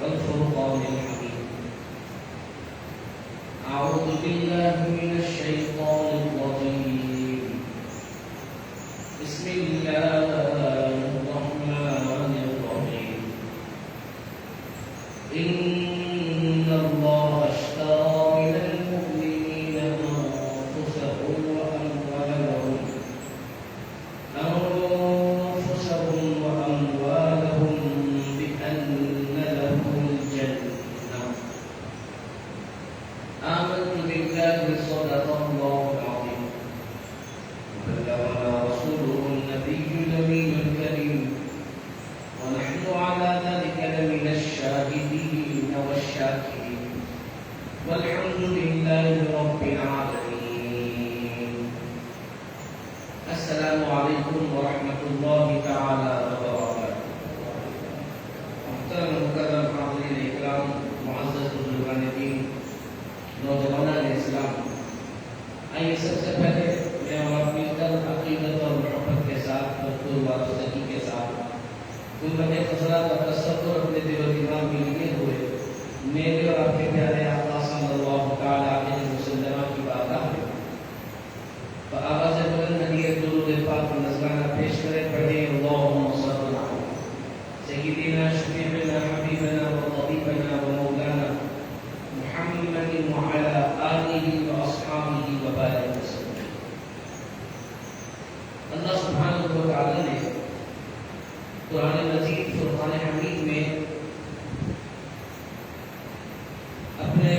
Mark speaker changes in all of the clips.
Speaker 1: والفرقان الحميد. أعوذ بالله من الشيطان الرجيم. بسم الله الرحمن الرحيم. إن الله اشترى من المؤمنين أنفسهم وأموالهم بأن لهم الجنة. آمنت بالله صدق الله العظيم وبلغنا رسوله النبي الأمين الكريم ونحن على ذلك لمن الشاهدين والشاكرين والحمد لله رب العالمين. السلام عليكم ورحمة الله تعالى وبركاته. محترم مکرم حاضرین اکرام، معزز بزرگان دین، نوجوانان اسلام، آئیے سب سے پہلے میں اور آپ مل کر عقیدت اور محبت کے ساتھ دستور وابستگی کے ساتھ گنبد خضرا کا تصور اپنے دل و دماغ میں لیے ہوئے میرے اور آپ کے پیارے آقا صلی اللہ تعالی علیہ وسلم کی بارگاہ میں آواز بلند ہدیت درود پاک نذرانہ پیش کرے، پڑھیں اللہم صل علی سیدنا شفیعنا حبیبنا وطبیبنا ومولانا محمد وعلى آلہ واصحابہ وبارک وسلم. اللہ سبحانہ وتعالی نے قرآن مجید فرقان حمید میں اپنے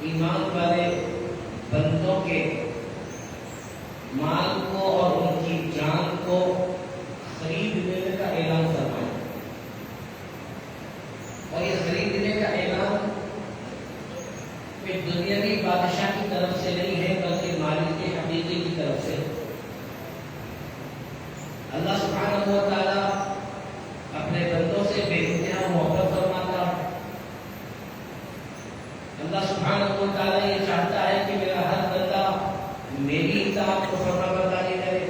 Speaker 1: ایمان والے بندوں کے مال کو اور ان کی جان کو خرید لینے کا اعلان فرمایا. اور یہ خریدنے کا اعلان ایک دنیاوی بادشاہ کی طرف سے نہیں ہے بلکہ مالک حقیقی کی طرف سے. اللہ سبحانہ و تعالی اپنے بندوں سے بے انتہا محبت فرماتا ہے. اللہ سبحانہ و تعالی یہ چاہتا ہے کہ میرا ہر بندہ میری اطاعت کو فرما برداری کرے،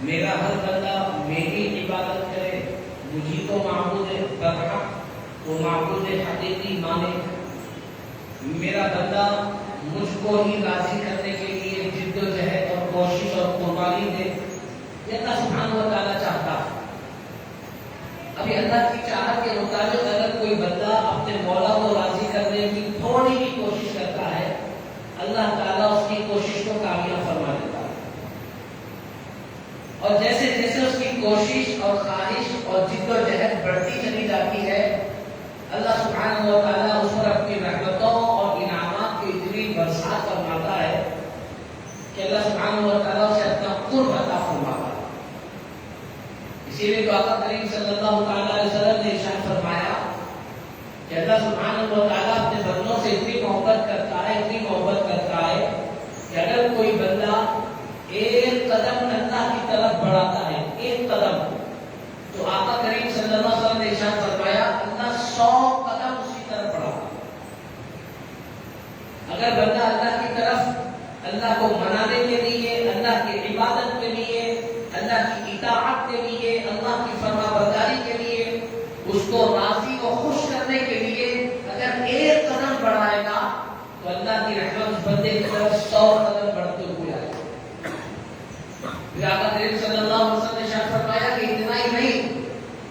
Speaker 1: میرا ہر بندہ میری عبادت کرے، مجھے کو معبود برحق وہ معبود حقیقی مانے، میرا بندہ مجھ کو ہی راضی کرنے کے لیے جد و جہد اور کوشش اور قربانی دے. یہ اللہ سبحانہ و تعالیٰ چاہتا ہے. ابھی اللہ کی چاہت کے مطابق اگر کوئی بندہ اپنے مولا کو راضی کرنے کی تھوڑی بھی کوشش کرتا ہے، اللہ تعالیٰ اس کی کوشش کو کامیاب فرما دیتا ہے. اور جیسے جیسے اس کی کوشش اور خواہش اور جد و جہد بڑھتی چلی جاتی ہے، اللہ سبحانہ و تعالیٰ اس پر اپنی رحمتوں اور انعامات کی اتنی برسات فرماتا ہے کہ اللہ سبحانہ و تعالیٰ اسے اپنا قرب عطا فرماتا ہے. اسی لیے تو آقا کریم صلی اللہ تعالیٰ علیہ وسلم نے ارشاد فرمایا کہ اللہ سبحانہ و تعالیٰ اپنے بندوں سے اتنی محبت کرتا ہے کہ اگر کوئی بندہ ایک قدم اللہ کی طرف بڑھاتا ہے، ایک قدم، تو آقا کریم صلی اللہ علیہ وسلم نے ارشاد فرمایا اللہ 100 قدم اس کی طرف بڑھاتا ہے. اگر بندہ اللہ کی طرف، اللہ کو منانے کے لیے، اللہ کی عبادت کے لیے، اللہ کی اطاعت کے لیے، اللہ کی فرما برداری کے لیے، اس کو راضی و خوش کرنے کے لیے اگر ایک قدم بڑھائے گا تو اللہ کی رحمت اس بندے کی طرف 100 قدم بڑھتے ہوئے آئے گا. پھر آقا کریم صلی اللہ علیہ وسلم نے ارشاد فرمایا کہ اتنا ہی نہیں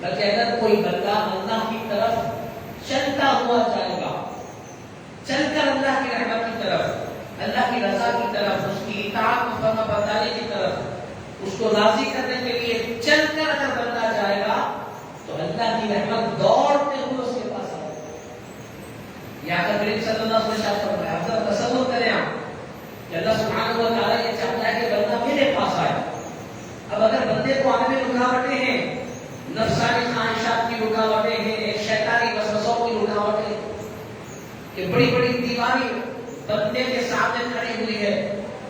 Speaker 1: بلکہ اگر کوئی بندہ اللہ کی طرف چلتا ہوا جائے گا، چل کر اللہ کی رحمت کی طرف، اللہ کی رضا کی طرف، اس کی اطاعت و فرما برداری کی طرف، اس کو راضی کرنے کے لیے چل کر اگر بندہ جائے گا تو اللہ کی رحمت دوڑتے ہوئے اس کے پاس آئے گا. یا کریم صلی اللہ علیہ وسلم فرمایا، آپ ذرا تصور کریں آپ کہ اللہ سبحانہ و تعالیٰ یہ چاہتا ہے کہ بندہ میرے پاس آئے. اب اگر بندے کو آنے میں رکاوٹیں ہیں، نفسانی خواہشات کی رکاوٹیں ہیں، شیطانی وسوسوں کی رکاوٹیں، کہ بڑی بڑی دیواری بندے کے سامنے کھڑی ہوئی ہے،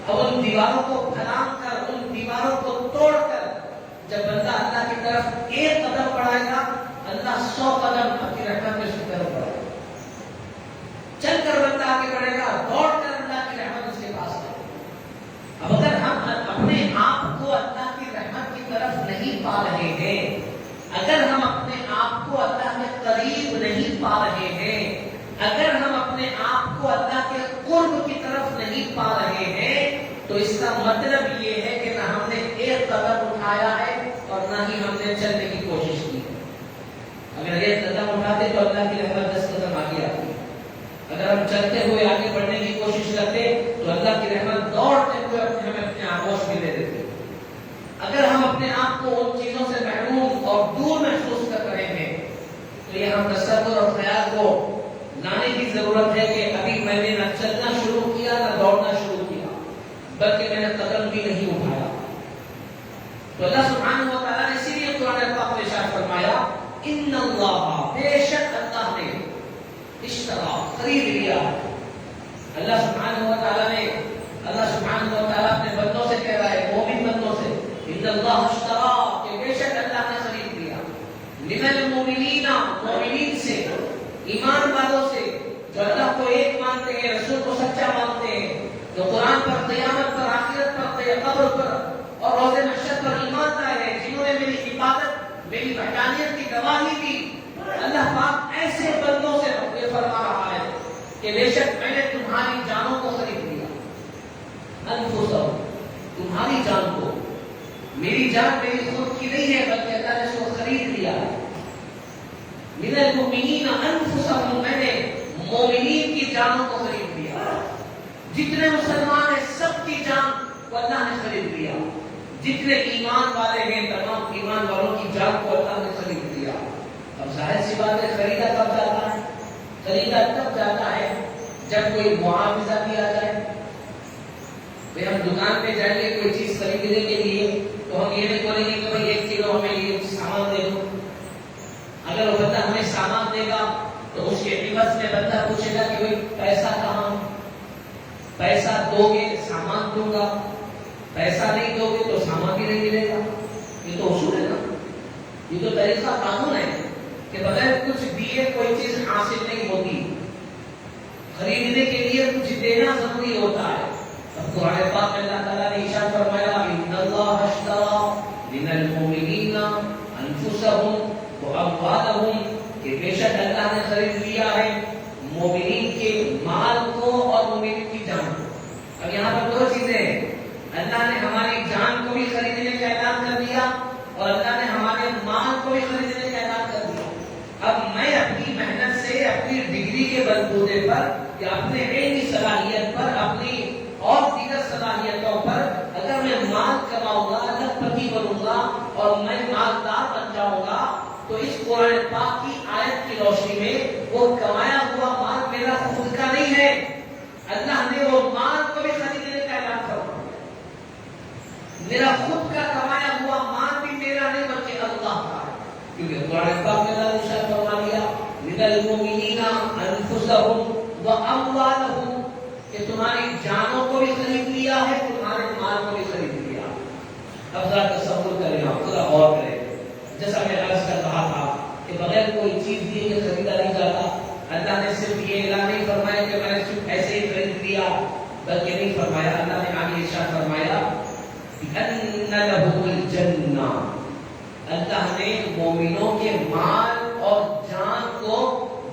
Speaker 1: اب ان دیواروں کو پھلانگ کر، ان دیواروں کو توڑ کر جب بندہ اللہ کی طرف ایک قدم بڑھائے گا، اللہ 100 قدم اپنی رحمت میں اس کی طرف بڑھائے گا. چل کر بندہ آگے بڑھے گا، دوڑ کر اللہ کی رحمت اس کے پاس آئے گا. اب اگر ہم اپنے آپ کو اللہ کی رحمت کی طرف نہیں پا رہے ہیں، اگر ہم اپنے آپ کو اللہ کے قریب نہیں اگر ہم اپنے آپ کو اللہ کے قرب کی طرف نہیں پا رہے ہیں تو اس کا مطلب یہ ہے کہ نہ ہم نے ایک قدم اٹھایا ہے اور نہ ہی ہم نے چلنے کی کوشش کی ہے۔ اگر ایک قدم اٹھاتے تو اللہ کی رحمت 10 قدم آگے آتی ہے، اگر ہم چلتے ہوئے آگے بڑھنے کی کوشش کرتے تو اللہ کی رحمت دوڑتے ہوئے ہمیں اپنے آغوش میں لے دیتے۔ اگر ہم اپنے آپ کو ان چیزوں سے محروم اور دور محسوس کر رہے ہیں تو یہ ہم تصور اور خیال کو لانے کی ضرورت ہے کہ ابھی میں نے نہ چلنا شروع کیا نہ دوڑنا شروع کیا، بلکہ میں نے قدم بھی نہیں اٹھایا۔ تو اللہ سبحانہ و تعالیٰ نے اسی لیے قرآن پاک میں ارشاد فرمایا ان اللہ، بے شک اللہ نے اشترا، خرید لیا۔ اللہ سبحانہ و تعالیٰ نے، اللہ سبحانہ و تعالیٰ اپنے بندوں سے کہہ رہا ہے، مومن بندوں سے، ان اللہ اشترا، کہ بے شک اللہ نے خرید لیا، من المؤمنین، مومنین سے، ایمان والوں سے، جو اللہ کو ایک مانتے ہیں، رسول کو سچا مانتے ہیں، جو قرآن پر، قیامت پر، آخرت پر، قبر پر اور روز محشر پر ایمان لائے ہیں، جنہوں نے میری عبادت، میری وحدانیت کی گواہی دی۔ اللہ پاک ایسے بندوں سے یہ فرما رہا ہے کہ بے شک میں نے تمہاری جانوں کو خرید لیا، انفسہم، تمہاری جان کو، میری جان میری خود کی نہیں ہے بلکہ اللہ نے اس کو خرید لیا ہے۔ من المؤمنین انفسہم، میں نے مومنین کی جانوں کو خرید لیا، جتنے مسلمان ہیں سب کی جان کو اللہ نے خرید لیا، جتنے ایمان والے ہیں تمام ایمان والوں کی جان کو اللہ نے خرید لیا۔ اب ظاہر سی بات ہے، خریدا کب جاتا ہے؟ خریدا تب جاتا ہے جب کوئی معاوضہ دیا جائے۔ بھئی ہم دکان پہ جائیں گے کوئی چیز خریدنے کے لیے تو ہم یہ نہیں بولیں گے کہ بھئی 1 کلو ہمیں یہ سامان دے دو۔ اگر وہ بندہ ہمیں سامان دے گا تو اس کے عوض میں بندہ پوچھے گا کہ بھئی پیسہ کہاں؟ پیسہ دو گے سامان دوں گا، پیسہ نہیں دو گے تو سامان بھی نہیں ملے گا۔ یہ تو اصول ہے نا، یہ تو طریقہ قانون ہے کہ بغیر کچھ دیے کوئی چیز حاصل نہیں ہوتی، خریدنے کے لیے کچھ دینا ضروری ہوتا ہے۔ اب قرآن پاک میں اللہ تعالیٰ نے ارشاد فرمایا ان اللہ اشترى من المؤمنین انفسهم واموالهم، کہ بے شک اللہ نے خرید لیا ہے مومنین کے مال کو اور مومنین کی جان کو۔ اب یہاں پر 2 چیزیں ہیں، اللہ نے ہماری جان کو بھی خریدنے کا اعلان کر دیا اور اللہ نے ہمارے مال کو بھی خریدنے کا اعلان کر دیا۔ اب میں اپنی محنت سے، اپنی ڈگری کے بلبوتے پر یا اپنے علمی صلاحیت پر، اپنی اور دیگر صلاحیتوں پر اگر میں مال کماؤں گا، لکھپتی بنوں گا اور میں مالدار بن جاؤں گا تو اس قرآن پاک کی آیت کی روشنی میں وہ کمایا ہوا مال میرا خود کا نہیں ہے، اللہ نے وہ مال کو بھی خریدنے کا اعلان فرمایا۔ میرا خود کا کمایا ہوا مال بھی میرا نہیں بلکہ اللہ کا ہے، کیونکہ قرآن پاک میں اللہ نے ارشاد فرما دیا من المؤمنین انفسہم واموالہم، کہ تمہاری جانوں کو بھی خرید لیا ہے، تمہارے مال کو بھی خرید لیا۔ اب ذرا تصور کریں، آپ ذرا غور کریں، جیسا میں عرض کر رہا تھا کہ بغیر کوئی چیز دیے یہ خریدا نہیں جاتا۔ اللہ نے صرف یہ اعلان نہیں فرمایا کہ میں نے صرف ایسے ہی خرید لیا، بلکہ نہیں فرمایا، اللہ نے آگے ارشاد فرمایا بِأَنَّ لَهُ الْجَنَّةَ، اللہ نے مومنوں کے مال اور جان کو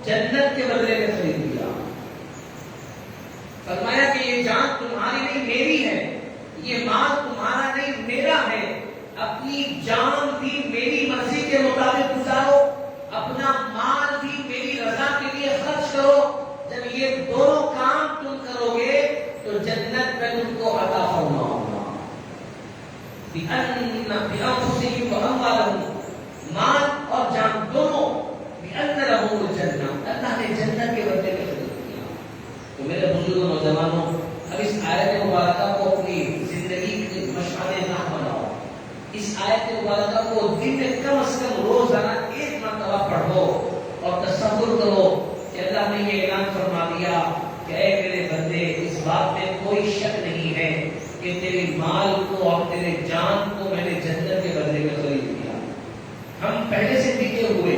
Speaker 1: جنت کے بدلے میں خرید لیا۔ فرمایا کہ یہ جان تمہاری نہیں میری ہے، یہ مال تمہارا نہیں میرا ہے، اپنی جان بھی میری مرضی کے مطابق گزارو، اپنا مال بھی میری رضا کے لیے خرچ کرو۔ جب یہ دونوں کام تم کرو گے تو جنت میں تم کو عطا فرماؤں گا۔ بِأَنفُسِهِمْ وَأَمْوَالِهِمْ، مال اور جان دونوں، بِأَنَّ لَهُمُ الْجَنَّةَ، اللہ نے جنت کے بدلے میں خرید لیا۔ تو میرے بزرگوں نوجوانوں، اب اس آیت مبارکہ کو اپنی زندگی کے مشعل نہ بناؤ، اس آیت مبارکہ کو دن میں کم از کم روزانہ 1 مرتبہ پڑھو اور تصور کرو کہ اللہ نے یہ اعلان فرما دیا کہ اے میرے بندے، اس بات میں کوئی شک نہیں ہے کہ تیرے مال کو اور تیرے جان کو میں نے جنت کے بدلے میں خرید لیا۔ ہم پہلے سے بکے ہوئے،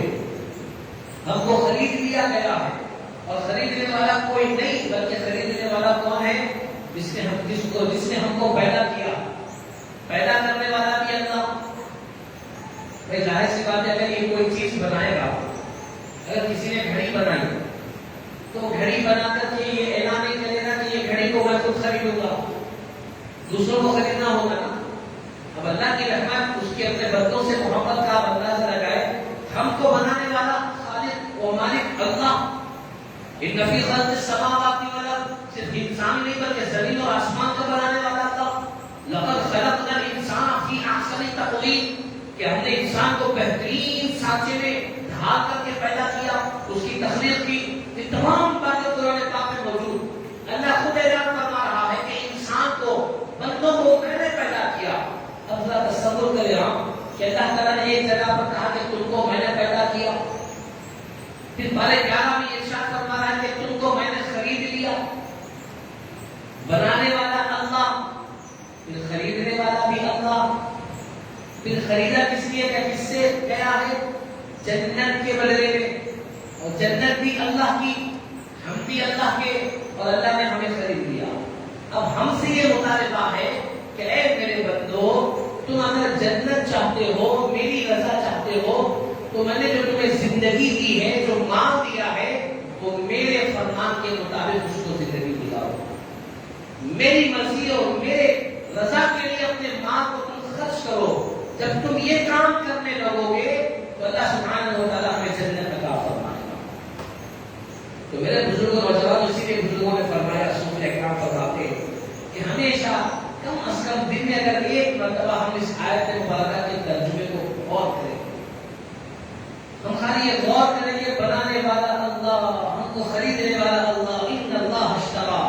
Speaker 1: ہم کو خرید لیا گیا ہے، اور خریدنے والا کوئی نہیں بلکہ خریدنے والا کون ہے؟ جس نے ہم کو پیدا کیا، پیدا کرنے والا بھی اللہ۔ بھائی ظاہر سی بات ہے، اگر یہ کوئی چیز بنائے گا، اگر کسی نے گھڑی بنائی تو گھڑی بنا کر کے یہ اعلان نہیں کرے گا کہ یہ گھڑی کو میں خود خریدوں گا، دوسروں کو خریدنا ہوگا نا۔ اب اللہ کی رحمت اس کے اپنے بندوں سے محبت کا اندازہ لگائے، ہم کو بنانے والا خالق و مالک اللہ، ان فی خلق السماوات والارض، صرف انسان نہیں بلکہ زمین اور آسمان کو بنانے والا اللہ۔ لقد خلقنا الانسان فی احسن تقویم، کہ ہم نے انسان کو بہترین سانچے میں ڈھال کر کے پیدا کیا، اس کی تخلیق کی، یہ تمام باتیں قرآن پاک میں موجود۔ اللہ خود اعلان فرما رہا ہے کہ انسان کو، بندوں کو میں نے پیدا کیا۔ اب ذرا تصور کرے کہ اللہ تعالیٰ نے ایک جگہ پر کہا کہ تم کو میں نے پیدا کیا، پھر بارہ 11 میں ارشاد فرما رہا ہے کہ تم کو میں نے خرید لیا۔ بنانے والا اللہ، پھر خریدنے والا بھی اللہ، پھر خریدا کس لیے کہ کس سے گیا ہے؟ جنت کے بدلے میں، اور جنت بھی اللہ کی، ہم بھی اللہ کے، اور اللہ نے ہمیں خرید لیا۔ اب ہم سے یہ مطالبہ ہے کہ اے میرے بندو، تم اگر جنت چاہتے ہو، میری رضا چاہتے ہو، تو میں نے جو تمہیں زندگی دی ہے، جو مال دیا ہے، وہ میرے فرمان کے مطابق اس کو زندگی دلاؤ۔ میری مرضی اور میرے رضا کے لیے اپنے مال کو تم خرچ کرو۔ جب تم یہ کام کرنے لگو گے تو اللہ سبحانہ و تعالیٰ ہمیں جنت عطا فرمائے گا۔ تو میرے بزرگوں اور نوجوانوں، اسی لیے بزرگوں نے فرمایا، رسول اکرام فرماتے کہ ہمیشہ کم از کم دن میں اگر ایک مرتبہ ہم اس آیت مبارکہ کے ترجمے کو غور کریں، ہم خالی یہ غور کریں کہ بنانے والا اللہ، ہم کو خریدنے والا اللہ، ان اللہ اشترا،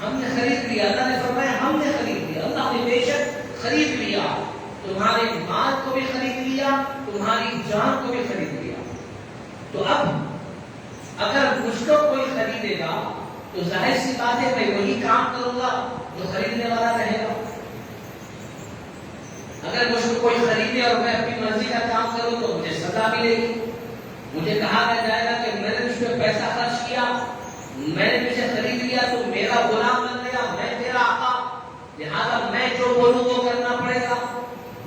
Speaker 1: ہم نے خرید لیا۔ اللہ نے فرمایا ہم نے خرید لیا، اللہ نے بے شک خرید لیا، تمہارے مال کو بھی خرید لیا، تمہاری جان کو بھی خرید لیا۔ تو اب اگر مجھ کو کوئی خریدے گا تو ظاہر سی بات ہے میں وہی کام کروں گا جو خریدنے والا کہے گا۔ اگر مجھ کو کوئی خریدے اور میں اپنی مرضی کا کام کروں تو مجھے سزا ملے گی، مجھے کہا جائے گا کہ میں نے اس پہ پیسہ خرچ کیا، میں نے تجھے خرید لیا، تو میرا غلام بن گیا، میں تیرا آقا، لہذا میں جو بولوں وہ کرنا پڑے گا،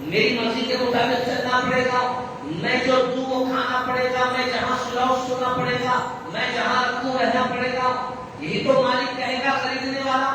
Speaker 1: میری مرضی کے مطابق چلنا پڑے گا، میں جو دوں وہ کھانا پڑے گا، میں جہاں سلاؤ سونا پڑے گا، میں جہاں رکھوں رہنا پڑے گا۔ یہی تو مالک کہے گا خریدنے والا۔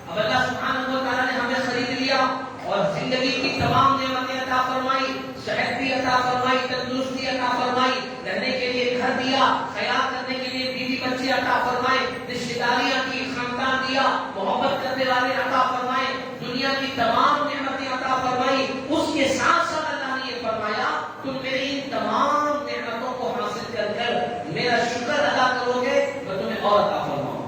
Speaker 1: اب اللہ سبحانہ و تعالیٰ نے ہمیں خرید لیا اور زندگی کی تمام نعمتیں عطا فرمائی، صحت بھی عطا فرمائی، تندرستی عطا فرمائی، رہنے کے لیے گھر دیا، خیال کرنے کے لیے بیوی بچے عطا فرمائے، رشتہ داریاں کی، خاندان دیا، محبت کرنے والے عطا فرمائے، دنیا کی تمام نعمتیں عطا فرمائی۔ اس کے ساتھ ساتھ اللہ نے یہ فرمایا تم میری ان تمام نعمتوں کو حاصل کر کر میرا شکر ادا کرو گے، میں تمہیں اور عطا فرماؤں۔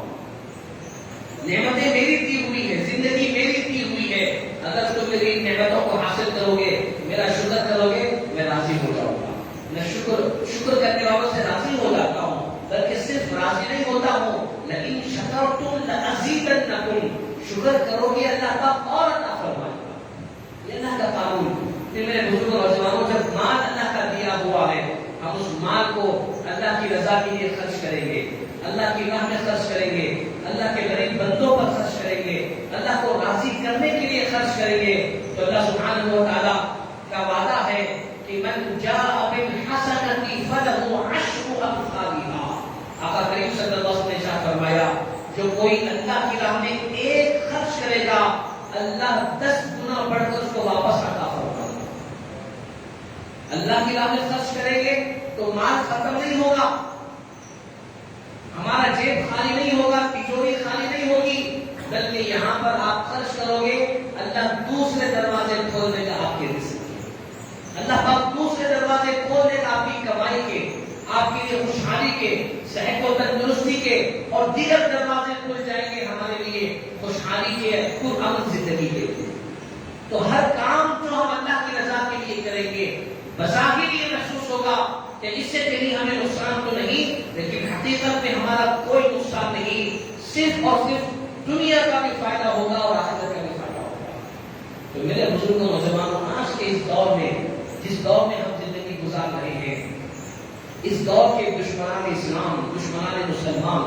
Speaker 1: نعمتیں میری دی ہوئی ہے، زندگی میری دی ہوئی ہے، اگر تم میری ان نعمتوں کو حاصل کرو گے، میرا شکر کرو گے، میں راضی ہو جاؤں گا۔ میں شکر کرنے والوں سے راضی ہو جاتا ہوں، بلکہ صرف راضی نہیں ہوتا ہوں، لیکن شکرتم لازیدنکم، شکر کرو گے اللہ کا اور عطا فرمائے گا۔ یہ اللہ کا قانون۔ پھر میرے بزرگوں اور جوانوں، جب مال اللہ کا دیا ہوا ہے، ہم اس مال کو اللہ کی رضا کے لیے خرچ کریں گے، اللہ کی راہ میں خرچ کریں گے، اللہ کے غریب بندوں پر خرچ کریں گے، اللہ کو راضی کرنے کے لیے خرچ کریں گے، تو اللہ سبحانہ و تعالیٰ کا وعدہ ہے کہ من جاء بالحسنۃ فلہ عشر امثالها۔ آقا کریم صلی اللہ علیہ وسلم نے ارشاد فرمایا جو کوئی اللہ کی راہ میں ایک خرچ کرے گا، اللہ 10 گنا بڑھ کر اس کو واپس عطا فرمائے گا۔ اللہ کی راہ میں خرچ کریں گے تو مال ختم نہیں ہوگا، ہمارا جیب خالی نہیں ہوگا، تجوری خالی نہیں ہوگی، بلکہ یہاں پر آپ خرچ کرو گے، اللہ دوسرے دروازے کھول دے گا آپ کے رزق کے، اللہ پاک دوسرے دروازے کھول دے گا آپ کی کمائی کے، آپ کے لیے خوشحالی کے، صحت و تندرستی کے، اور دیگر دروازے کھل جائیں گے ہمارے لیے خوشحالی کے، پرامن زندگی کے۔ تو ہر کام جو ہم اللہ کی رضا کے لیے کریں گے، بظاہر یہ محسوس ہوگا کہ اس سے کہیں ہمیں نقصان تو نہیں، لیکن حقیقت میں ہمارا کوئی نقصان نہیں، صرف اور صرف دنیا کا بھی فائدہ ہوگا اور آخرت کا بھی فائدہ ہوگا۔ تو میرے بزرگوں نوجوانوں، آج کے اس دور میں، جس دور میں ہم زندگی گزار رہے ہیں، اس دور کے دشمنان اسلام، دشمنان مسلمان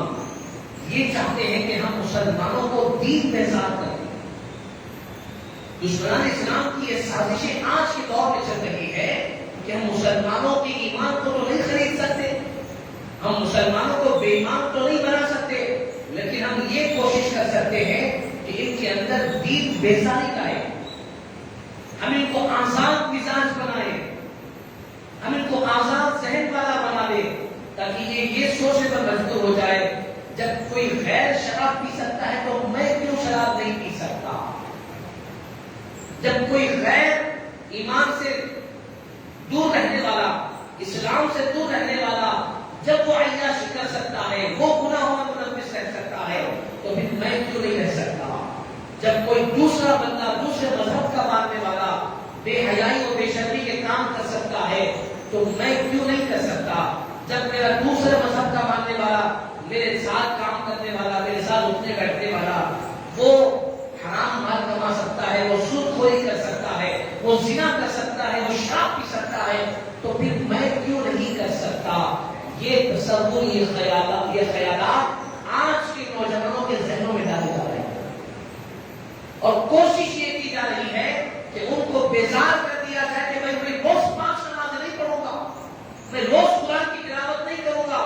Speaker 1: یہ چاہتے ہیں کہ ہم مسلمانوں کو دین میں ذات کریں۔ دشمنان اسلام کی یہ سازشیں آج کے دور میں چل رہی ہے کہ ہم مسلمانوں کے ایمان کو تو نہیں خرید سکتے، ہم مسلمانوں کو بے ایمان تو نہیں بنا سکتے، کر سکتے ہیں کہ ان کے اندر دین بیزاری لائے، ہم ان کو آزاد مزاج بنائیں، ہم ان کو آزاد ذہن والا بنا دیں، تاکہ یہ سوچنے پر مجبور ہو جائے جب کوئی غیر شراب پی سکتا ہے تو میں کیوں شراب نہیں پی سکتا؟ جب کوئی غیر ایمان سے دور رہنے والا، اسلام سے دور رہنے والا جب وہ عیاشی کر سکتا ہے، وہ گناہوں میں ملوث رہ سکتا ہے، تو پھر میں کیوں نہیں رہ سکتا؟ جب کوئی دوسرا بندہ دوسرے مذہب کا ماننے والا بے حیائی اور بے شرمی کے کام کر سکتا ہے تو میں کیوں نہیں کر سکتا؟ جب میرا دوسرے مذہب کا ماننے والا، میرے ساتھ کام کرنے والا، میرے ساتھ اٹھنے بیٹھنے والا، وہ حرام مال کما سکتا ہے، وہ سود خوری کر سکتا ہے، وہ زنا کر سکتا ہے، وہ شراب پی سکتا ہے، تو پھر میں کیوں نہیں کر سکتا؟ یہ تصور، یہ خیالات آج کے نوجوانوں کے ذہنوں میں ڈالے جا رہے ہیں، اور کوشش یہ کی جا رہی ہے کہ ان کو بیزار کر دیا جائے کہ میں روز 5 نمازیں نہیں پڑھوں گا، میں روز قرآن کی تلاوت نہیں کروں گا،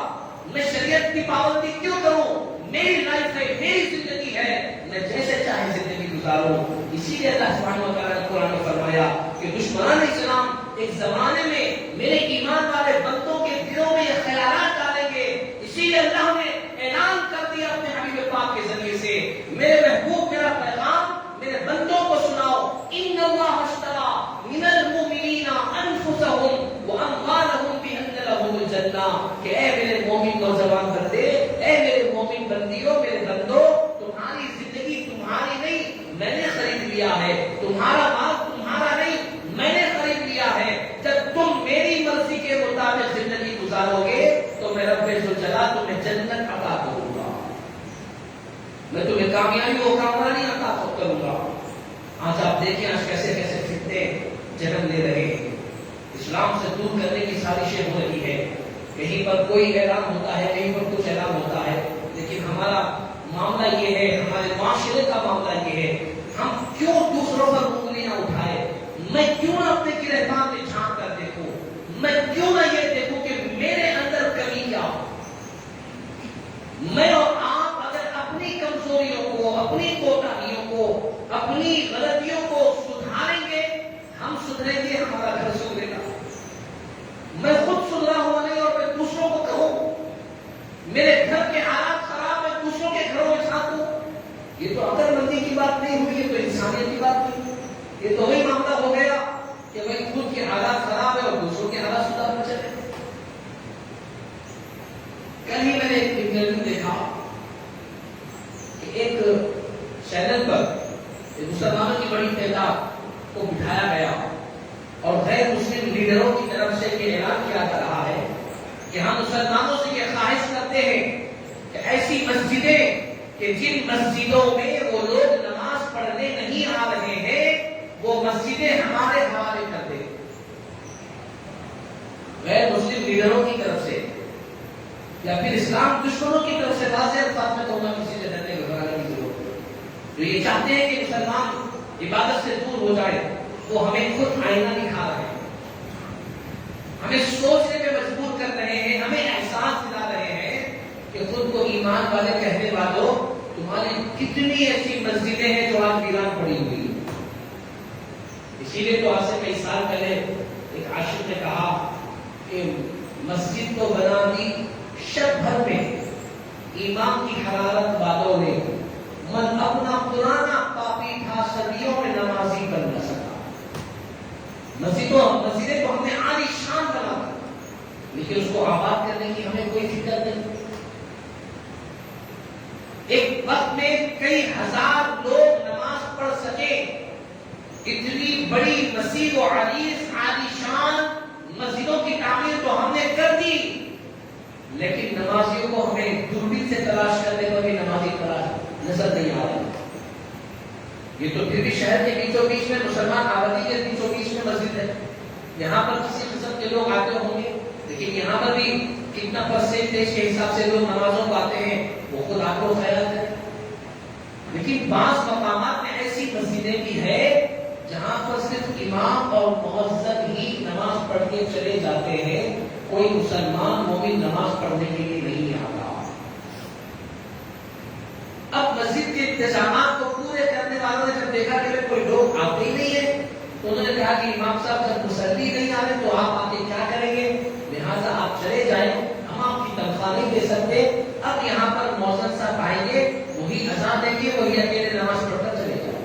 Speaker 1: میں شریعت کی پابندی کیوں کروں؟ میری لائف ہے، میری زندگی ہے، میں جیسے چاہے زندگی گزاروں۔ اسی لیے اللہ سبحانہ و تعالیٰ نے قرآن میں فرمایا کہ دشمنان اسلام ایک زمانے میں میرے ایمان والے بندوں کے دلوں میں یہ خیالات ڈالیں گے۔ اسی لیے اللہ نے اعلان کر دیا اپنے حبیب پاک کے ذریعے سے، میرے محبوب میرا پیغام میرے بندوں کو سناؤ، ان اللہ اشتری من المؤمنین انفسهم واموالهم بان لهم الجنہ، کہ اے میرے مومن نوجوان بندے، اے میرے مومن بندیوں، میرے بندوں، تمہاری زندگی تمہاری نہیں، میں نے خرید لیا ہے، تمہارا مال تمہارا نہیں، میں نے خرید لیا ہے۔ جب تم میری مرضی کے مطابق زندگی گزارو گے تو میں رب ذوالجلال تمہیں جنت عطا کروں گا، میں تمہیں کامیابی و کامرانی عطا کروں گا۔ آج آپ دیکھیں آج کیسے کیسے فتنے جنم لے رہے ہیں، اسلام سے دور کرنے کی سازشیں ہو رہی ہے، کہیں پر کوئی اعلان ہوتا ہے، کہیں پر کچھ اعلان ہوتا ہے، لیکن ہمارا معاملہ یہ ہے، ہمارے معاشرے کا معاملہ یہ ہے، ہم کیوں دوسروں پر انگلی نہ اٹھائے؟ میں کیوں نہ اپنے گرہبان میں جھانک کر دیکھوں؟ میں کیوں نہ یہ دیکھوں کہ میرے اندر کمی کیا؟ میں اور آپ اگر اپنی کمزوریوں کو، اپنی کوتاہیوں کو، اپنی غلطیوں کو سدھاریں گے، ہم سدھریں گے، ہمارا گھر سدھرے گا۔ میں خود سدھرا ہوا نہیں اور میں دوسروں کو کہوں میرے گھر کے حالات خراب ہے، دوسروں کے گھروں میں جھانکوں، یہ تو عقل مندی کی بات نہیں ہوئی، یہ تو انسانیت کی بات نہیں، یہ تو وہی معاملہ ہو گیا کہ بھائی خود کے حالات خراب ہے اور دوسروں کے حالات سدھارنا چاہے۔ کل ہی میں نے ایک انٹرویو دیکھا کہ ایک چینل پر مسلمانوں کی بڑی تعداد کو بٹھایا گیا اور غیر مسلم لیڈروں کی طرف سے یہ اعلان کیا جا رہا ہے کہ ہم مسلمانوں سے یہ خواہش کرتے ہیں کہ ایسی مسجدیں کہ جن مسجدوں میں وہ لوگ نماز پڑھنے نہیں آ رہے ہیں وہ مسجدیں ہمارے حوالے کر دیں۔ غیر مسلم لیڈروں کی طرف سے یا پھر اسلام دشمنوں کی طرف سے واضح الفاظ میں کہوں گا، کسی سے ڈرنے گھبرانے کی ضرورت ہے۔ جو یہ چاہتے ہیں کہ مسلمان عبادت سے دور ہو جائے وہ ہمیں خود آئینہ دکھا رہے ہیں، ہمیں سوچنے میں مجبور کر رہے ہیں، ہمیں احساس دلا رہے ہیں کہ خود کو ایمان والے کہنے والوں تمہاری کتنی ایسی مسجدیں ہیں جو آج ویران پڑی ہوئی ہیں۔ اسی لیے تو آج سے کئی سال پہلے ایک عاشق نے کہا کہ مسجد تو بنا دی شب بھر میں ایمان کی حرارت والوں نے، من اپنا پرانا پاپی تھا صدیوں میں نمازی بن نہ سکا۔ مسجدیں تو ہم نے عالی شان بنا دی لیکن اس کو آباد کرنے کی ہمیں کوئی فکر نہیں۔ ایک وقت میں کئی ہزار لوگ نماز پڑھ سکے، اتنی بڑی وسیع و عریض عالی شان مسجدوں کی تعمیر تو ہم نے کر دی، لیکن نمازیوں کو ہمیں دوربین سے تلاش کرنے پر بھی نمازی تلاش نظر نہیں آ رہی۔ یہ تو پھر بھی شہر کے بیچوں بیچ میں، مسلمان آبادی کے بیچوں بیچ میں مسجد ہے، یہاں پر کسی قسم کے لوگ آتے ہوں گے، لیکن یہاں پر بھی کتنا پرسنٹیج کے حساب سے لوگ نمازوں کو آتے ہیں وہ خود آپ کو خیال ہے۔ لیکن بعض مقامات میں ایسی مسجدیں بھی ہے جہاں پر صرف امام اور مؤذن ہی نماز پڑھ کے چلے جاتے ہیں، کوئی مسلمان مومن نماز پڑھنے کے لیے نہیں آتا۔ اب مسجد کے صاحب جب مسلی نہیں آ رہے تو آپ آ کے کیا کریں گے؟ لہٰذا آپ چلے جائیں، ہم آپ کی تنخواہ نہیں دے سکتے۔ اب یہاں پر مؤذن صاحب آئیں گے، وہی اذان دیں گے، وہی اکیلے نماز پڑھ کر چلے جائیں۔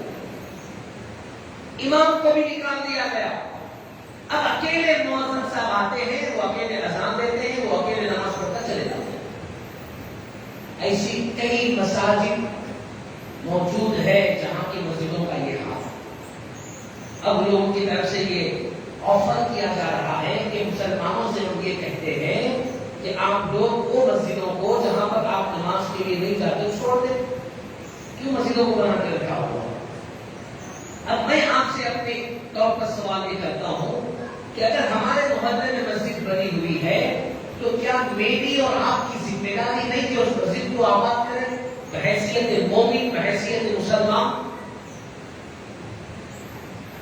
Speaker 1: امام کو بھی نکال دیا گیا، اب اکیلے مؤذن صاحب آتے ہیں، وہ اکیلے اذان دیتے ہیں، وہ اکیلے نماز پڑھ کر چلے جاتے ہیں۔ ایسی کئی مساجد موجود ہے جہاں کی مسجدوں کا یہ حال۔ اب لوگوں کی طرف سے یہ آفر کیا جا رہا ہے کہ مسلمانوں سے لوگ یہ کہتے ہیں کہ آپ لوگ وہ مسجدوں کو جہاں پر آپ نماز کے لیے نہیں جاتے چھوڑ دیں، کیوں مسجدوں کو بنا کے رکھا ہوا ہے؟ اب میں آپ سے اپنے طور پر سوال یہ کرتا ہوں کہ اگر ہمارے محلے میں مسجد بنی ہوئی ہے تو کیا میری اور آپ کی ذمہ داری نہیں کہ اس مسجد کو آباد کریں بحیثیت مومن، بحیثیت مسلمان؟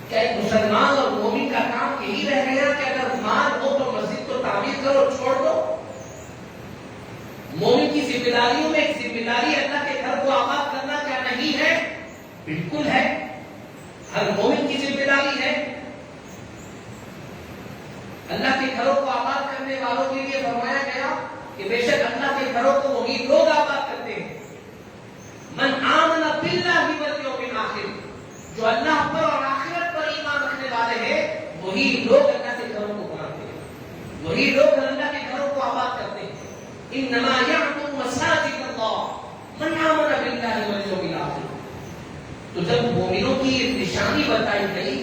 Speaker 1: کیا ایک مسلمان اور مومن کا کام یہی رہ گیا کہ اگر مال ہو تو مسجد کو تعمیر کرو چھوڑ دو؟ مومن کی ذمہ داریوں میں ایک ذمہ داری اللہ کے گھر کو آباد کرنا کیا نہیں ہے؟ بالکل ہے، ہر مومن کی ذمہ داری ہے۔ اللہ کے گھروں کو آباد کرنے والوں کے لیے فرمایا گیا کہ بے شک اللہ کے گھروں کو وہی لوگ آباد کرتے ہیں من آمن باللہ والیوم الآخر، جو اللہ پر اور آخرت پر ایمان رکھنے والے ہیں وہی لوگ اللہ کے گھروں کو بناتے ہیں، وہی لوگ اللہ کے گھروں کو آباد کرتے ہیں۔ انما یعمر مساجد اللہ من آمن باللہ والیوم الآخر۔ تو جب مومنوں کی یہ نشانی بتائی گئی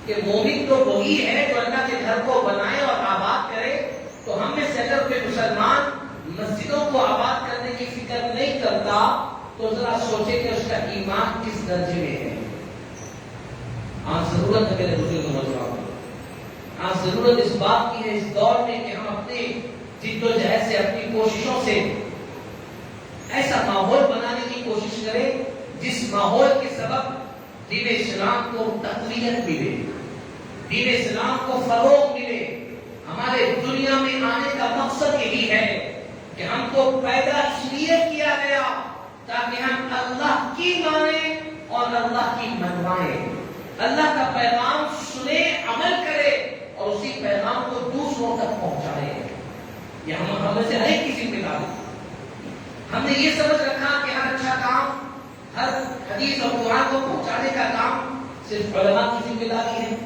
Speaker 1: کہ مومن تو وہی ہے جو اللہ کے گھر کو بنائے اور آباد کرے، تو ہم میں سے اگر کوئی مسلمان مسجدوں کو آباد کرنے کی فکر نہیں کرتا تو ذرا سوچے کہ اس کا ایمان کس درجے میں ہے۔ آج ضرورت ہے میرے بزرگ نوجوانوں، آج ضرورت اس بات کی ہے اس دور میں کہ ہم اپنی جد و جہد سے، اپنی کوششوں سے ایسا ماحول بنانے کی کوشش کریں جس ماحول کے سبب دین اسلام کو تقویت ملے، دین اسلام کو فروغ ملے۔ ہمارے دنیا میں آنے کا مقصد یہی ہے کہ ہم کو پیدا اس لیے کیا گیا تاکہ ہم اللہ کی مانیں اور اللہ کی منوائیں، اللہ کا پیغام سنیں، عمل کرے اور اسی پیغام کو دوسروں تک پہنچائے۔ یہ ہم سے ہر ایک کی ذمہ داری۔ ہم نے یہ سمجھ رکھا کہ ہر اچھا کام، ہر حدیث اور قرآن کو پہنچانے کا کام صرف علماء کی ذمہ داری ہے،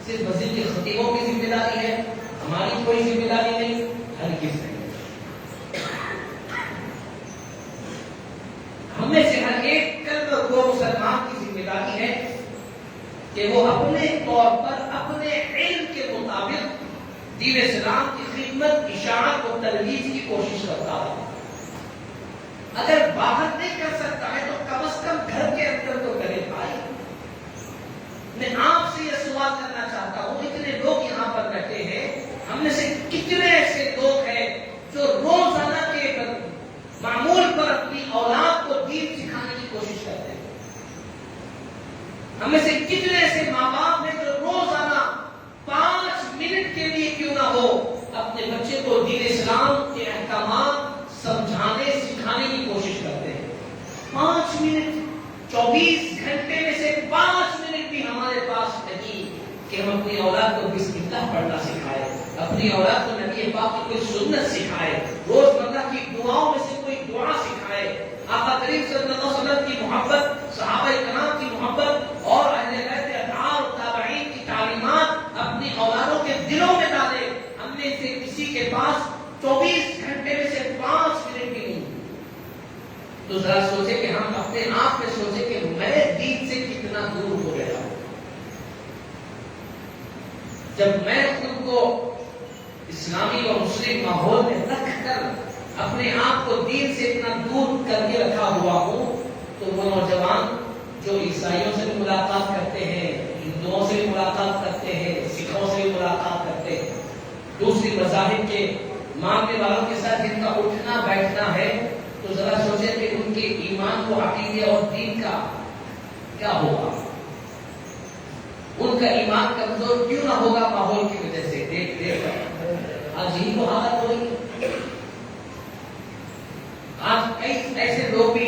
Speaker 1: صرف مسجد کے خطیبوں کی ذمہ داری ہے، ہماری کوئی ذمہ داری نہیں، ہر کس نہیں۔ ہم میں سے ہر ایک قلب کو مسلمان کی ذمہ داری ہے کہ وہ اپنے طور پر اپنے علم کے مطابق دین اسلام کی خدمت، اشاعت اور ترویج کی کوشش کرتا ہے۔ اگر باہر نہیں کر سکتا ہے تو کم از کم گھر کے اندر تو کرے بھائی۔ میں آپ سے یہ سوال کرنا چاہتا ہوں، اتنے لوگ یہاں پر بیٹھے ہیں، ہم میں سے کتنے ایسے لوگ ہیں جو روزانہ کے معمول پر اپنی اولاد کو دین سکھانے کی کوشش کرتے ہیں؟ ہم میں سے کتنے ایسے ماں باپ ہیں جو روزانہ 5 منٹ کے لیے کیوں نہ ہو اپنے بچے کو دین اسلام کے احکامات سمجھانے سکھانے کی کوشش کرتے ہیں؟ 5 منٹ، 24 گھنٹے میں سے 5 منٹ بھی ہمارے پاس نہیں کہ ہم اپنی اولاد کو بسم اللہ پڑھنا سکھائے، اپنی اولاد کو نبی پاک کی کوئی سنت سکھائے، روزمرہ کی دعاؤں میں سے کوئی دعا سکھائے، آقا کریم صلی اللہ علیہ وسلم کی محبت، صحابہ کرام کی محبت اور اہل بیت اطہار و تابعین کی تعلیمات اپنی اولادوں کے دلوں میں ڈالے۔ ہم میں سے کسی کے پاس 24 گھنٹے میں سے 5 منٹ بھی نہیں۔ تو ذرا سوچے کہ ہم اپنے آپ میں سوچے کہ میں دین سے کتنا دور ہو گیا ہوں۔ جب میں خود کو اسلامی اور مسلم ماحول میں رکھ کر اپنے آپ کو دین سے اتنا دور کر کے رکھا ہوا ہوں، تو وہ نوجوان جو عیسائیوں سے بھی ملاقات کرتے ہیں، ہندوؤں سے بھی ملاقات کرتے ہیں، سکھوں سے بھی ملاقات کرتے ہیں، دوسری مذاہب کے ماننے والوں کے ساتھ جن کا اٹھنا بیٹھنا ہے، تو ذرا سوچیں کہ ان کے ایمان کو، عقیدے اور دین کا کیا ہوگا؟ ان کا ایمان کمزور کیوں نہ ہوگا ماحول کی وجہ سے؟ دیکھ دیکھ آج یہی تو حالت ہو رہی ہے۔ آج کئی ایسے لوگ بھی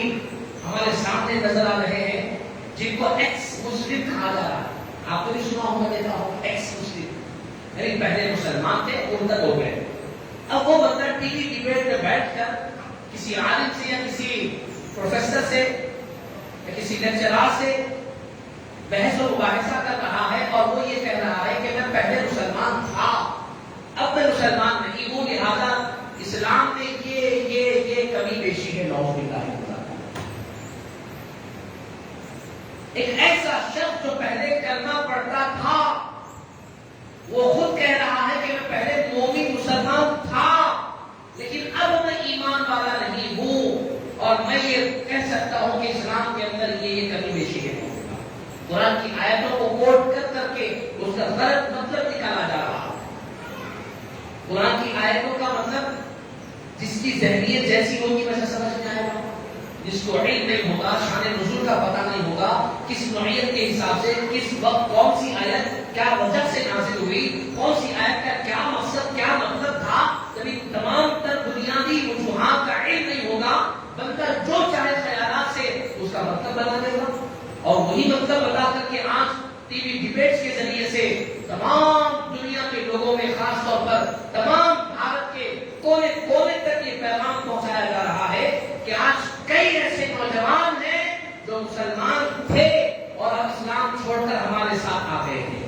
Speaker 1: ہمارے سامنے نظر آ رہے ہیں جن کو ایکس مسلم کہا جا رہا ہے۔ آپ نے سنا ہوگا دیکھا ہوگا ایکس مسلم، یعنی پہلے مسلمان تھے مرتد ہو گئے، اب وہ بندہ ٹی وی ڈیبیٹ میں بیٹھ کر کسی عالم سے یا کسی پروفیسر سے یا کسی لیکچرار سے بحث و مباحثہ کر رہا ہے اور وہ یہ کہہ رہا ہے کہ میں پہلے مسلمان تھا اب میں مسلمان نہیں ہوں، لہذا اسلام میں یہ کمی بیشی ہے، نعوذ باللہ۔ ایک ایسا شخص جو پہلے کلمہ پڑھتا تھا وہ خود کہہ رہا ہے کہ میں پہلے مومن مسلمان تھا لیکن اب میں ایمان والا نہیں ہوں، اور میں یہ کہہ سکتا ہوں کہ اسلام کے اندر یہ کمی بیشی ہے۔ قرآن کی آیتوں کو کوٹ کر کے اس کا غلط مطلب نکالا جا رہا ہے۔ قرآن کی آیتوں کا مطلب جس کی ذہنیت جیسی ہوگی ویسا سمجھ میں آئے گا، جس کو علم نہیں ہوگا، شان نزول کا پتہ نہیں ہوگا، کس نوعیت کے حساب سے کس وقت کون سی آیت کیا وجہ سے نازل ہوئی، کون سی آیت کا کیا مقصد کیا مطلب تھا، جب ان تمام تر بنیادی وجوہات کا علم نہیں ہوگا، بندہ جو چاہے خیالات سے اس کا مطلب بنا دے گا، اور وہی مطلب بتا کر کے آج ٹی وی ڈیبیٹس کے ذریعے سے تمام دنیا کے لوگوں میں، خاص طور پر تمام بھارت کے کونے کونے تک یہ پیغام پہنچایا جا رہا ہے کہ آج کئی ایسے نوجوان ہیں جو مسلمان تھے اور اب اسلام چھوڑ کر ہمارے ساتھ آ گئے ہیں۔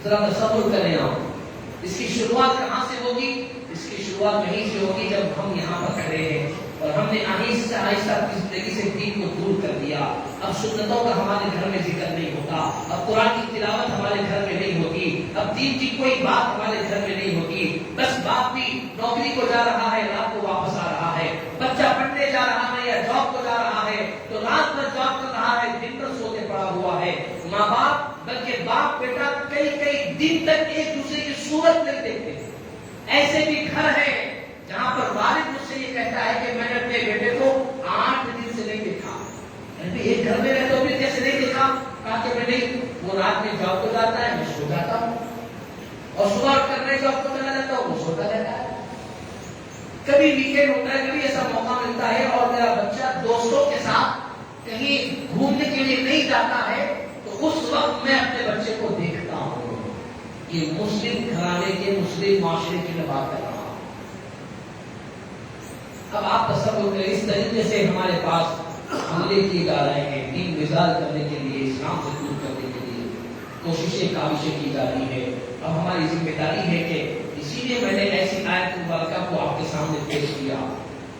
Speaker 1: ذرا تصور کریں آپ، اس کی شروعات کہاں سے ہوگی؟ اس کی شروعات وہیں سے ہوگی جب ہم یہاں پر کھڑے ہیں اور ہم نے آہستہ آہستہ اپنی زندگی سے دین کو دور کر دیا۔ اب سنتوں کا ہمارے گھر میں ذکر نہیں ہوتا، اب قرآن کی تلاوت ہمارے گھر میں نہیں ہوتی، اب دین کی کوئی بات ہمارے گھر میں نہیں ہوتی، بس باپ بھی نوکری کو جا رہا ہے، رات کو واپس آ رہا ہے، بچہ پڑھنے جا رہا ہے یا جاب کو جا رہا ہے تو رات بھر جاب کر رہا ہے، دن بھر سو کے پڑا ہوا ہے۔ ماں باپ بلکہ باپ بیٹا کئی کئی دن تک ایک دوسرے کی صورت نہیں دیکھتے۔ ایسے بھی گھر ہیں جہاں پر والد مجھ سے یہ کہتا ہے کہ میں نے اپنے بیٹے کو 8 دن سے نہیں دیکھا، ایک گھر میں رہتے ہوئے کیسے نہیں دیکھا؟ کہا کہ میں نہیں، وہ رات میں جاب کو جاتا ہے، میں سو جاتا ہوں، اور صبح اٹھ کر میں جاب کو چلا جاتا ہوں، وہ سوتا رہتا ہے۔ کبھی ویکینڈ ہوتا ہے، کبھی ایسا موقع ملتا ہے اور میرا بچہ دوستوں کے ساتھ کہیں گھومنے کے لیے نہیں جاتا ہے تو اس وقت میں اپنے بچے کو دیکھتا ہوں۔ یہ مسلم گھرانے کے مسلم معاشرے کی میں بات کر رہا ہوں۔ اب آپ تصور کریں، اس طریقے سے ہمارے پاس حملے کیے جا رہے ہیں، دین وزال کرنے کے لیے، اسلام سے دور کرنے کے لیے کوششیں کاوشیں کی جا رہی ہے۔ اب ہماری ذمہ داری ہے کہ اسی لیے میں نے ایسی آیت مبارکہ کو آپ کے سامنے پیش کیا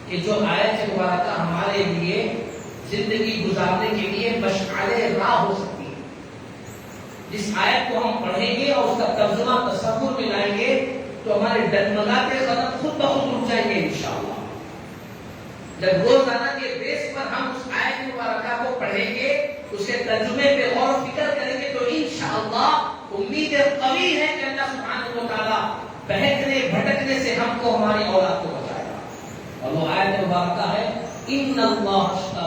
Speaker 1: کہ جو آیت مبارکہ ہمارے لیے زندگی گزارنے کے لیے مشعل راہ ہو سکتی ہے۔ جس آیت کو ہم پڑھیں گے اور اس کا ترجمہ تصور میں لائیں گے تو ہمارے ڈگمگاتے قدم خود بخود رک جائیں گے انشاءاللہ۔ جب روزانہ کے بیس پر ہم اس آیت مبارکہ کو پڑھیں گے، اس کے ترجمے پہ غور و فکر کریں گے تو انشاءاللہ امید قوی ہے کہ اللہ سبحانہ و تعالیٰ بہکنے بھٹکنے سے ہم کو، ہماری اولاد کو بچائے گا۔ اور وہ آیت مبارکہ ہے ان اللہ اشتری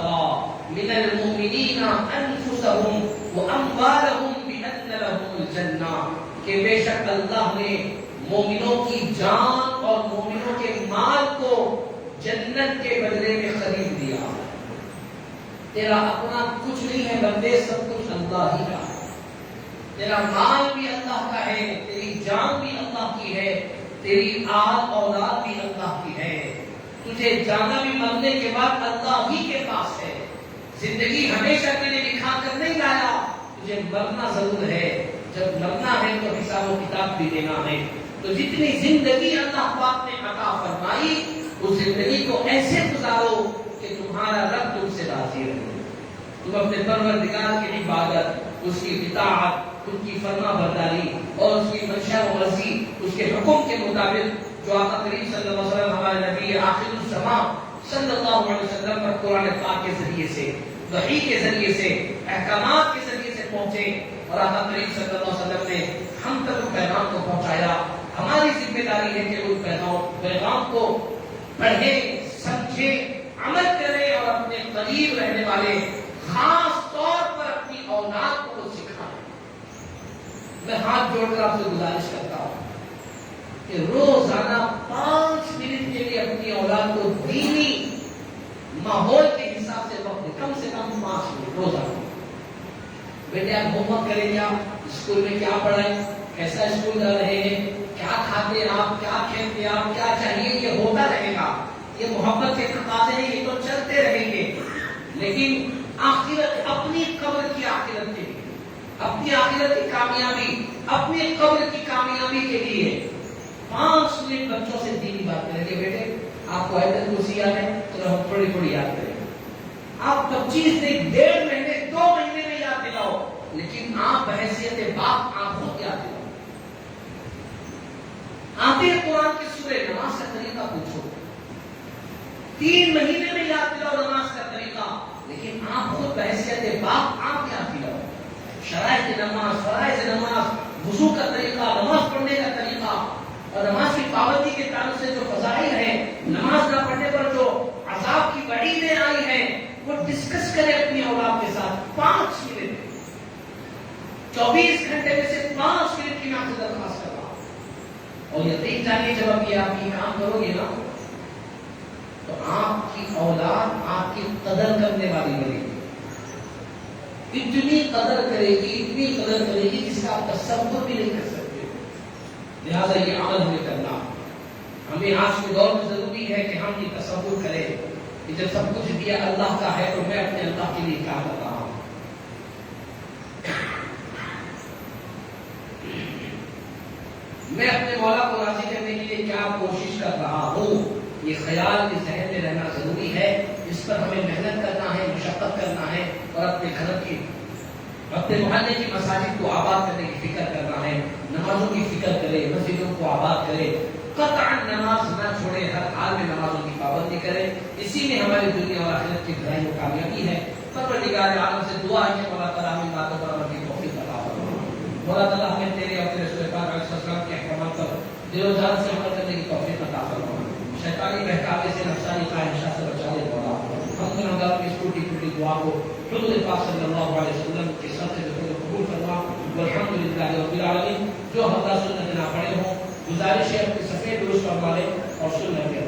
Speaker 1: من المؤمنین انفسهم واموالهم بان لهم الجنہ، کہ بے شک اللہ نے مومنوں کی جان اور مومنوں کے مال کو جنت کے بدلے میں خرید دیا۔ تیرا اپنا کچھ نہیں ہے بندے، سب کچھ اللہ ہی کا ہے۔ تیرا مال بھی اللہ کا ہے، تیری جان بھی اللہ کی ہے، تیری آل اولاد بھی اللہ کی ہے۔ تجھے جانا بھی مرنے کے بعد اللہ ہی کے پاس ہے۔ زندگی ہمیشہ کے لیے لکھا کر نہیں لایا، تجھے مرنا ضرور ہے۔ جب مرنا ہے تو حساب و کتاب بھی دینا ہے۔ تو جتنی زندگی اللہ پاک نے عطا فرمائی، اس زندگی کو ایسے گزارو کہ تمہارا رب تم سے راضی رہے۔ تم اپنے پروردگار کی عبادت، اس کی اطاعت، ان کی فرما برداری اور اس کی منشا و مرضی، اس کے حکم کے مطابق جو آقا کریم صلی اللہ علیہ وسلم ہمارے نبی آخر الزمان صلی اللہ علیہ وسلم پر قرآن پاک کے ذریعے سے، وحی کے ذریعے سے، احکامات کے ذریعے سے پہنچے، اور آقا کریم صلی اللہ علیہ وسلم نے ہم تک اس پیغام کو پہنچایا۔ ہماری ذمہ داری ہے کہ اس پیغام کو پڑھیں، سمجھیں، عمل کریں اور اپنے قریب رہنے والے، خاص طور پر اپنی اولاد کو سکھائیں۔ میں ہاتھ جوڑ کر آپ سے گزارش کرتا ہوں کہ روزانہ 5 منٹ کے لیے اپنی اولاد کو دینی ماحول کے حساب سے وقت، کم سے کم 5 منٹ روزانہ۔ بیٹے آپ ہوم ورک کریں کیا؟ اسکول میں کیا پڑھائیں؟ کیسا اسکول جا رہے ہیں؟ کیا کھاتے آپ؟ کیا کھیلتے آپ؟ کیا چاہیے؟ یہ ہوتا رہے گا. یہ محبت کے تقاضے ہیں، یہ تو چلتے رہیں گے. لیکن آخرت، اپنی قبر کی آخرت کے لیے، اپنی آخرت کی کامیابی، اپنی قبر کی کامیابی کے لیے 5 منٹ بچوں سے دینی بات کریں گے. بیٹے آپ کو آیت الکرسی یاد ہے؟ تو ہم تھوڑی تھوڑی یاد کریں. آپ 25 دن، 1.5 مہینے، 2 مہینے میں یاد دلاؤ، لیکن آپ بحیثیت باپ آپ خود یاد دلاؤ. آتے قرآن کی سورہ، نماز کا طریقہ پوچھو، 3 مہینے میں یاد دلاؤ نماز کا طریقہ، لیکن آپ خود بحیثیت باپ آپ یاد دلاؤ. شرائط نماز، فرائض نماز، وضو کا طریقہ، نماز پڑھنے کا طریقہ، اور نماز کی پابندی کے تعلق سے جو فضائل ہیں، نماز نہ پڑھنے پر جو عذاب کی وعیدیں آئی ہیں، وہ ڈسکس کرے اپنی اولاد کے ساتھ. 5 منٹ، 24 گھنٹے میں سے 5 منٹ کی میں آپ سے درخواست کر رہا ہوں. اور یقین جانیے جب آپ یہ کام کرو گے نا، تو آپ کی اولاد آپ کی قدر کرنے والی بنے گی. اتنی قدر کرے گی، اتنی قدر کرے گی جس کا آپ تصور بھی نہیں کر سکتے. لہٰذا یہ عمل ہمیں کرنا، ہمیں آج کے دور میں ضروری ہے کہ ہم یہ تصور کریں کہ جب سب کچھ دیا اللہ کا ہے تو میں اپنے اللہ کے لیے کیا کر رہا ہوں. میں اپنے مولا کو راضی کرنے کے لیے کیا کوشش کر رہا ہوں. یہ خیال اس ذہن میں رہنا ضروری ہے. اس پر ہمیں محنت کرنا ہے، مشقت کرنا ہے، اور اپنے گھر کی، اپنے محلے کی مساجد کو آباد کرنے کی فکر کرنا ہے. نمازوں کی فکر کرے، مسجدوں کو آباد کرے، قطعاً نماز نہ چھوڑے، ہر حال میں نمازوں کی پابندی کرے. اسی میں ہماری دنیا اور آخرت کی بھلائی و کامیابی ہے. پروردگار عالم سے دعا ہے کہ اللہ تعالیٰ ہمیں باتوں پر عمل کی توفیق عطا فرمائے. اللہ تعالیٰ ہمیں تیرے اور تیرے رسول پاک علیہ السلام کے احکامات پر دل و جان سے عمل کرنے کی توفیق عطا فرمائے. شیطانی بہکاوے سے، نفسانی خواہشات سے بچا لے مولا. ہم گناہگار کی اس ٹوٹی پھوٹی دعا کو حضور پاک صلی اللہ علیہ وسلم کے سب سے قبول فرما. والحمدللہ رب العالمین. جو حضرات سنت نہ پڑھے ہوں، گزارش ہے اپنے سفید درست فرما لیں اور سنت کے